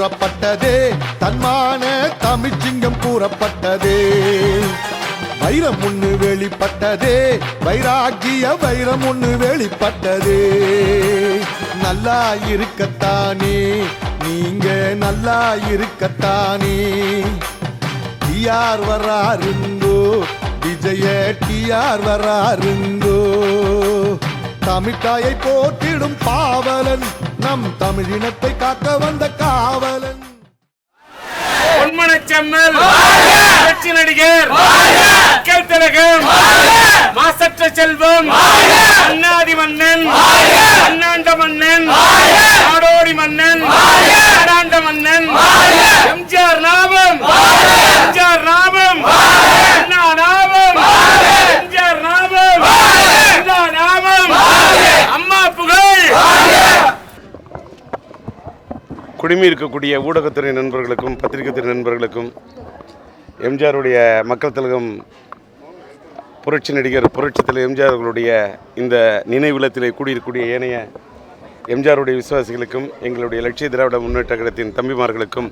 கூறப்பட்டதே, தன்மான தமிழ்ச்சிங்கம் கூறப்பட்டதே. வைரம் ஒண்ணு வெளிப்பட்டதே, வைராகிய வைரம் ஒண்ணு வெளிப்பட்டதே. நல்லா இருக்கத்தானே, நீங்க நல்லா இருக்கத்தானே. டிஆர் வராருங்கோ, விஜய டிஆர் வராருங்கோ. தமிழ்தாயை போற்றிடும் பாவலன், நம் தமிழினத்தை காக்க வந்த காவலன். பொன்மனச்செம்மல் புரட்சி நடிகர், மக்கள் திலகம், மாசற்ற செல்வம், அண்ணாதி மன்னன், அண்ணாண்ட மன்னன், நாடோடி மன்னன், நாடாண்ட மன்னன், எம்ஜிஆர் நாமம், எம்ஜிஆர் நாமம், அண்ணா நாமம், எம்ஜிஆர் நாமம், அண்ணா நாமம், அம்மா புகழ். குடிமி இருக்கக்கூடிய ஊடகத்துறை நண்பர்களுக்கும் பத்திரிகைத்துறை நண்பர்களுக்கும் எம்ஜிஆருடைய மக்கள் திலகம் புரட்சி நடிகர் புரட்சி தலைவர் எம்ஜிஆர் அவர்களுடைய இந்த நினைவில்லத்திலே கூடியிருக்கக்கூடிய ஏனைய எம்ஜிஆருடைய விசுவாசிகளுக்கும் எங்களுடைய லட்சிய திராவிட முன்னேற்ற கழகத்தின் தம்பிமார்களுக்கும்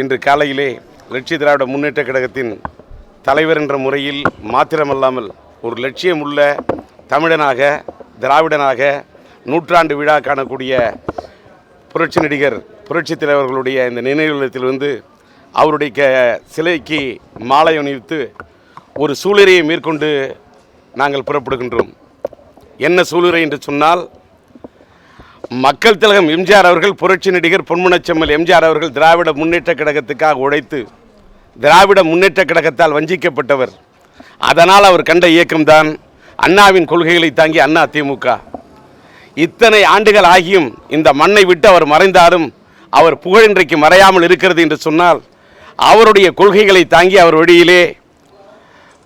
இன்று காலையிலே லட்சிய திராவிட முன்னேற்ற கழகத்தின் தலைவர் என்ற முறையில் மாத்திரமல்லாமல் ஒரு லட்சியம் உள்ள தமிழனாக திராவிடனாக நூற்றாண்டு விழா காணக்கூடிய புரட்சி நடிகர் புரட்சி தலைவர்களுடைய இந்த நினைவில்லத்தில் வந்து அவருடைய சிலைக்கு மாலை அணிவித்து ஒரு சூளுரையை மேற்கொண்டு நாங்கள் புறப்படுகின்றோம். என்ன சூளுரை என்று சொன்னால், மக்கள் திலகம் எம்ஜிஆர் அவர்கள் புரட்சி நடிகர் பொன்மனச்செம்மல் எம்ஜிஆர் அவர்கள் திராவிட முன்னேற்ற கழகத்துக்காக உழைத்து திராவிட முன்னேற்ற கழகத்தால் வஞ்சிக்கப்பட்டவர். அதனால் அவர் கண்ட இயக்கம்தான் அண்ணாவின் கொள்கைகளை தாங்கி அண்ணா திமுக. இத்தனை ஆண்டுகள் ஆகியும் இந்த மண்ணை விட்டு அவர் மறைந்தாலும் அவர் புகழ் இன்றைக்கு மறையாமல் இருக்கிறது என்று சொன்னால், அவருடைய கொள்கைகளை தாங்கி அவர் வழியிலே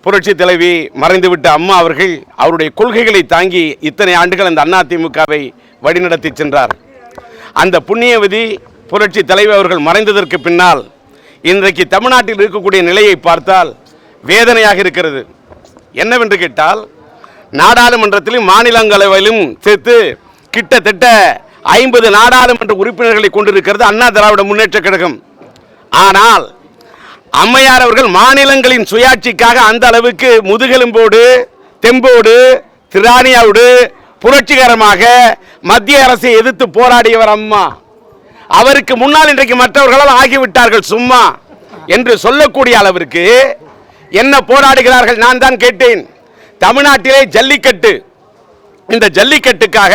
புரட்சி தலைவி மறைந்துவிட்ட அம்மா அவர்கள் அவருடைய கொள்கைகளை தாங்கி இத்தனை ஆண்டுகள் அந்த அண்ணா திமுகவை வழிநடத்தி சென்றார். அந்த புண்ணியவதி புரட்சி தலைவி அவர்கள் மறைந்ததற்கு பின்னால் இன்றைக்கு தமிழ்நாட்டில் இருக்கக்கூடிய நிலையை பார்த்தால் வேதனையாக இருக்கிறது. என்னவென்று கேட்டால், நாடாளுமன்றத்திலும் மாநிலங்களவையிலும் சேர்த்து கிட்டத்தட்ட 50 நாடாளுமன்ற உறுப்பினர்களை கொண்டிருக்கிறது அண்ணா திராவிட முன்னேற்ற கழகம். ஆனால் அம்மையார் அவர்கள் மாநிலங்களின் சுயாட்சிக்காக அந்த அளவுக்கு முதுகெலும்போடு தெம்போடு திராணியோடு புரட்சிகரமாக மத்திய அரசை எதிர்த்து போராடியவர் அம்மா. அவருக்கு முன்னால் இன்றைக்கு மற்றவர்களால் ஆகிவிட்டார்கள் சும்மா என்று சொல்லக்கூடிய அளவிற்கு என்ன போராடுகிறார்கள். நான் தான் கேட்டேன், தமிழ்நாட்டிலே ஜல்லிக்கட்டு, இந்த ஜல்லிக்கட்டுக்காக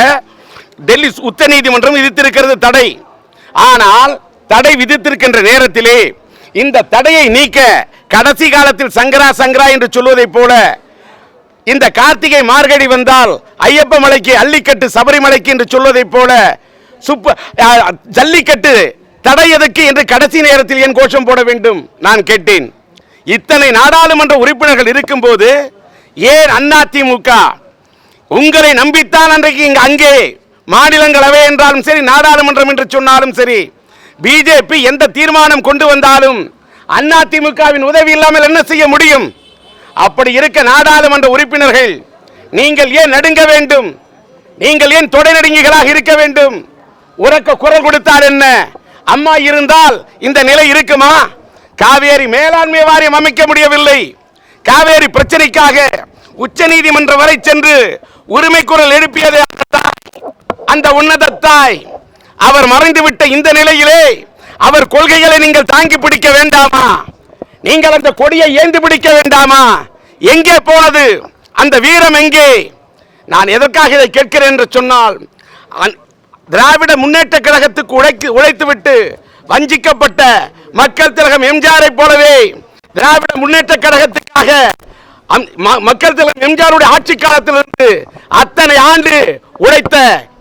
டெல்லி உச்ச நீதிமன்றம் விதித்திருக்கிறது தடை. ஆனால் தடை விதித்திருக்கின்ற நேரத்திலே இந்த தடையை நீக்க கடைசி காலத்தில் சங்கரா சங்கரா என்று சொல்வதைப் போல இந்த கார்த்திகை மார்கழி வந்தால் ஐயப்ப மலைக்கு அள்ளிக்கட்டு சபரிமலைக்கு என்று சொல்வதைப் போல ஜல்லிக்கட்டு தடை எதற்கு என்று கடைசி நேரத்தில் ஏன் கோஷம் போட வேண்டும் நான் கேட்டேன். இத்தனை நாடாளுமன்ற உறுப்பினர்கள் இருக்கும் போது ஏன் அதிமுக உங்களை நம்பித்தான் அன்றைக்கு அங்கே மாநிலங்களவை என்றாலும் சரி நாடாளுமன்றம் என்று சொன்னாலும் சரி பிஜேபி எந்த தீர்மானம் கொண்டு வந்தாலும் அதிமுகவின் உதவி இல்லாமல் என்ன செய்ய முடியும்? அப்படி இருக்க நாடாளுமன்ற உறுப்பினர்கள் நீங்கள் ஏன் நடுங்க வேண்டும்? நீங்கள் ஏன் தொடை நடுங்கிகளாக இருக்க வேண்டும்? உரக்க குரல் கொடுத்தார் என்ன? அம்மா இருந்தால் இந்த நிலை இருக்குமா? காவேரி மேலாண்மை வாரியம் அமைக்க முடியவில்லை. காவேரி பிரச்சனைக்காக உச்ச நீதிமன்றம் வரை சென்று உரிமை குரல் எழுப்பியது அந்த உன்னத தாய். அவர் மறைந்துவிட்ட இந்த நிலையிலே அவர் கொள்கைகளை நீங்கள் தாங்கி பிடிக்க வேண்டாமா? நீங்கள் அந்த கொடியை ஏந்தி பிடிக்க வேண்டாமா? எங்கே போனது அந்த வீரம்? எங்கே? நான் எதற்காக இதை கேட்கிறேன் என்று சொன்னால், திராவிட முன்னேற்ற கழகத்துக்கு உழைத்துவிட்டு வஞ்சிக்கப்பட்ட மக்கள் திலகம் எம்ஜிஆரை போலவே திராவிட முன்னேற்ற கழகத்துக்காக மக்கள் திலகம் எம்ஜிஆருடைய ஆட்சி காலத்திலிருந்து அத்தனை ஆண்டு உழைத்த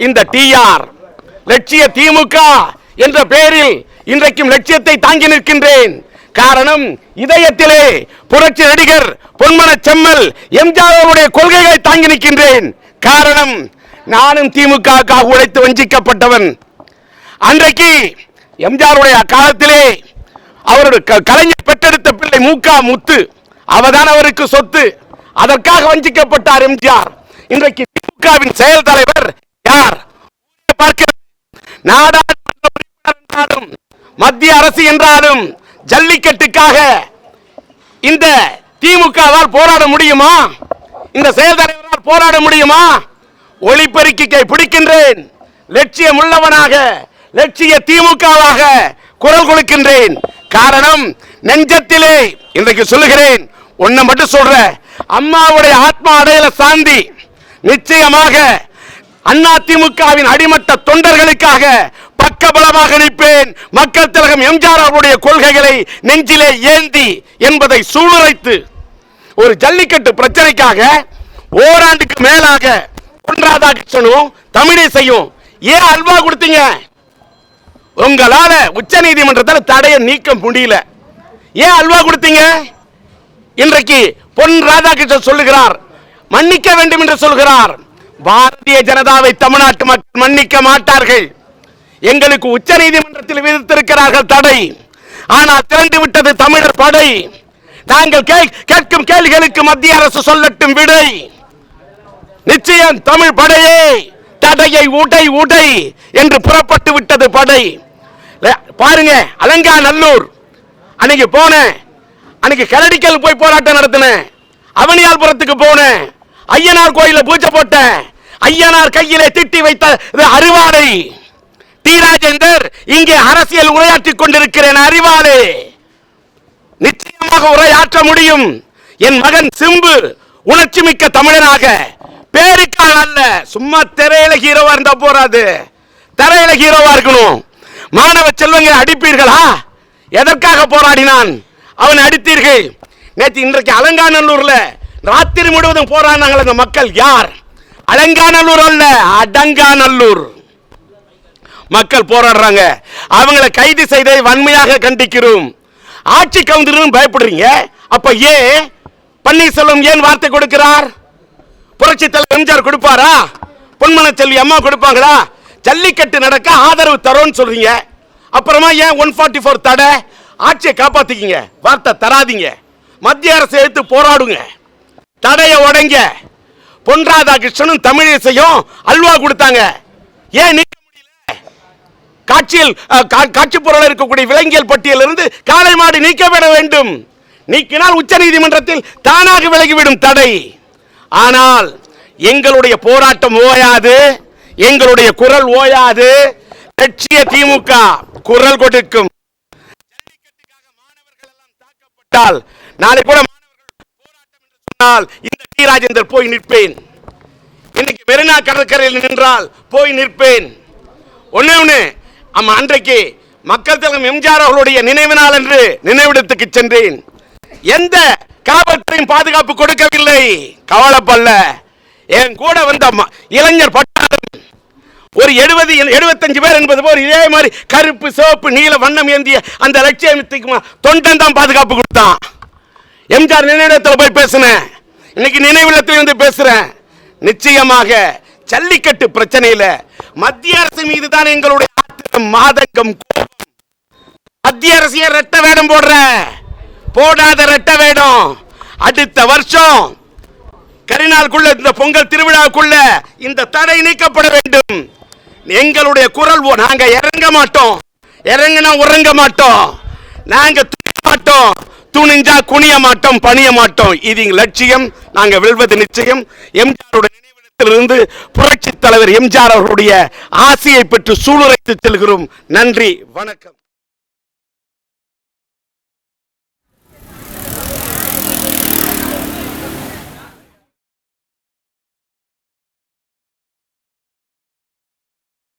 இந்த டிஆர் லட்சிய திமுக என்ற பெயரில் இன்றைக்கும் லட்சியத்தை தாங்கி நிற்கின்றேன். காரணம், இதயத்திலே புரட்சி நடிகர் பொன்மனச்செம்மல் எம்ஜிஆருடைய கொள்கைகளை தாங்கி நிற்கின்றேன். காரணம், நானும் திமுக உழைத்து வஞ்சிக்கப்பட்டவன். அன்றைக்கு எம்ஜிஆருடைய காலத்திலே அவருடைய கலைஞர் பெற்றெடுத்த பிள்ளை மூகா முத்து, அவதான் அவருக்கு சொத்து. அதற்காக வஞ்சிக்கப்பட்டார் எம்ஜிஆர். இன்றைக்கு திமுகவின் செயல் தலைவர் யார்? நாடாளுமன்ற உறுப்பினர் என்றாலும் மத்திய அரசு என்றாலும் ஜல்லிக்கட்டுக்காக இந்த திமுகவால் போராட முடியுமா? இந்த செயல் தலைவரால் போராட முடியுமா? ஒளிபெருக்கியை பிடிக்கின்றேன், லட்சியம் உள்ளவனாக லட்சிய திமுகவாக குரல் கொடுக்கின்றேன். காரணம், நெஞ்சத்திலே இன்றைக்கு சொல்லுகிறேன், ஒன்ன மட்டும் சொல்ற, அம்மாவுடைய ஆத்மா அடையல சாந்தி. நிச்சயமாக அதிமுகவின் அடிமட்ட தொண்டர்களுக்காக பக்கபலமாக நிற்பேன். மக்கள் திலகம் எம்ஜிஆர் அவருடைய கொள்கைகளை நெஞ்சிலே ஏந்தி என்பதை சூளுரைத்து ஒரு ஜல்லிக்கட்டு பிரச்சனைக்காக ஓராண்டுக்கு மேலாக பொன் ராதாகிருஷ்ணனும் தமிழிசையும் ஏன் அல்வா கொடுத்தீங்க? உங்களால உச்ச நீதிமன்றத்தில் தடையை நீக்க முடியல. ஏன் அல்வா கொடுத்தீங்க? இன்றைக்கு பொன் ராதாகிருஷ்ணன் சொல்லுகிறார், மன்னிக்க வேண்டும் என்று சொல்கிறார். பாரதிய ஜனதாவை தமிழ்நாட்டு மக்கள் மன்னிக்க மாட்டார்கள். எங்களுக்கு உச்ச நீதிமன்றத்தில் விதித்திருக்கிறார்கள் தடை, ஆனால் திரண்டு விட்டது தமிழர் படை. நாங்கள் கேட்கும் கேள்விகளுக்கு மத்திய அரசு சொல்லட்டும் விடை. நிச்சயம் தமிழ் படையே தடையை உடை உடை என்று புறப்பட்டு விட்டது படை. பாருங்க, அலங்காநல்லூர் அன்னைக்கு போனேன், அன்னைக்கு கரடிக்கல் போய் போராட்டம் நடத்தினேன். அவனியால்புரத்துக்கு போனேன், ஐயனார் கோயில பூஜை போட்டேன். ஐயனார் கையிலே திட்டி வைத்த அரிவாளை டி ராஜேந்தர் இங்கே அரசியல் உரையாற்றிக் கொண்டிருக்கிறேன். அறிவாளே, நிச்சயமாக உரையாற்ற முடியும். என் மகன் சிம்பு உணர்ச்சி மிக்க தமிழனாக, பேருக்கான அல்ல, சும்மா திரையில ஹீரோவா இருந்தா போறாது, திரையில ஹீரோவா இருக்கணும். மாணவ செல்வங்களை அடிப்பீர்களா? எதற்காக போராடினான்? அவனை அடித்தீர்கள். நேற்று இன்றைக்கு அலங்காநல்லூர்ல ராத்திரி முழுவதும் போராடினாங்க அந்த மக்கள். யார்? அலங்காநல்லூர் அல்ல, அடங்காநல்லூர் மக்கள் போராடுறாங்க. அவங்களை கைது செய்ததை வன்மையாக கண்டிக்கிறோம். ஆட்சி கவுந்திரும் பயப்படுறீங்க. அப்ப ஏன் பன்னீர்செல்வம் ஏன் வார்த்தை கொடுக்கிறார்? புரட்சி தலைவர் எம்ஜிஆர் கொடுப்பாரா? பொன்மன செல்வி அம்மா கொடுப்பாங்களா? ஜல்லிக்கட்டு நடக்க ஆதரவு தரோன்னு சொல்றீங்க. அப்புறமா ஏன் 144 தடை? ஆட்சியை காப்பாத்திக்கிங்க, வார்த்தை தராதீங்க. மத்திய அரசு எடுத்து போராடுங்க, தடையை உடைங்க. பொன் ராதாகிருஷ்ணனும் தமிழிசையும் அல்வா கொடுத்தாங்க, ஏன் நீக்க முடியல? காட்சி பொருள் இருக்கக்கூடிய விலங்கியல் பட்டியலிருந்து காளை மாடு நீக்கப்பட வேண்டும். நீக்கினால் உச்ச நீதிமன்றத்தில் தானாக விலகிவிடும் தடை. ஆனால் எங்களுடைய போராட்டம் ஓயாது, எங்களுடைய குரல் ஓயாது. லட்சிய திமுக குரல் கொடுக்கும். ஜல்லிக்கட்டுக்காக மாணவர்கள் எல்லாம் தாக்கப்பட்டால், நாளை கூட மாணவர்கள் போராட்டம் என்று சொன்னால் இந்த டி ராஜேந்தர் போய் நிற்பேன். இன்னைக்கு மெரினா கடற்கரையில் நின்றால் போய் நிற்பேன். ஒண்ணு அன்றைக்கு மக்கள் திலகம் எம்ஜிஆர் அவர்களுடைய நினைவு நாள் என்று நினைவிடத்துக்கு சென்றேன். எந்த காவல்துறையும் பாதுகாப்பு கொடுக்கவில்லை. கவலைப்படல. என் கூட வந்த இளைஞர் பட்டாளம் ஒரு 70-75 பேர் என்பது போல் இதே மாதிரி கருப்பு சிவப்பு நீல வண்ணம் ஏந்திய அந்த லட்சியத்துக்கு தொண்டன் தான் பாதுகாப்பு கொடுத்தான். எம்ஜிஆர் நினைவிடத்தில் போய் பேசினேன், இன்னைக்கு நினைவிடத்தில் வந்து பேசுறேன். நிச்சயமாக ஜல்லிக்கட்டு பிரச்சனையில மத்திய அரசு மீது தான் எங்களுடைய மாதங்கம். மத்திய அரசிய ரெட்ட வேடம் போடாத ரெட்ட வேடம். அடுத்த வருஷம் கரிநாளுக்குள்ள இந்த பொங்கல் திருவிழாவுக்குள்ள இந்த தடை நீக்கப்பட வேண்டும். எங்களுடைய குரல், நாங்க இறங்க மாட்டோம், இறங்கினா உறங்க மாட்டோம், நாங்க துணிய மாட்டோம், துணிஞ்சா குனிய மாட்டோம், பணிய மாட்டோம். இது லட்சியம். நாங்க வெல்வது நிச்சயம். எம்ஜிஆருடைய நினைவிடத்திலிருந்து புரட்சி தலைவர் எம்ஜிஆர் அவர்களுடைய ஆசையை பெற்று சூளுரைத்து செல்கிறோம். நன்றி, வணக்கம்.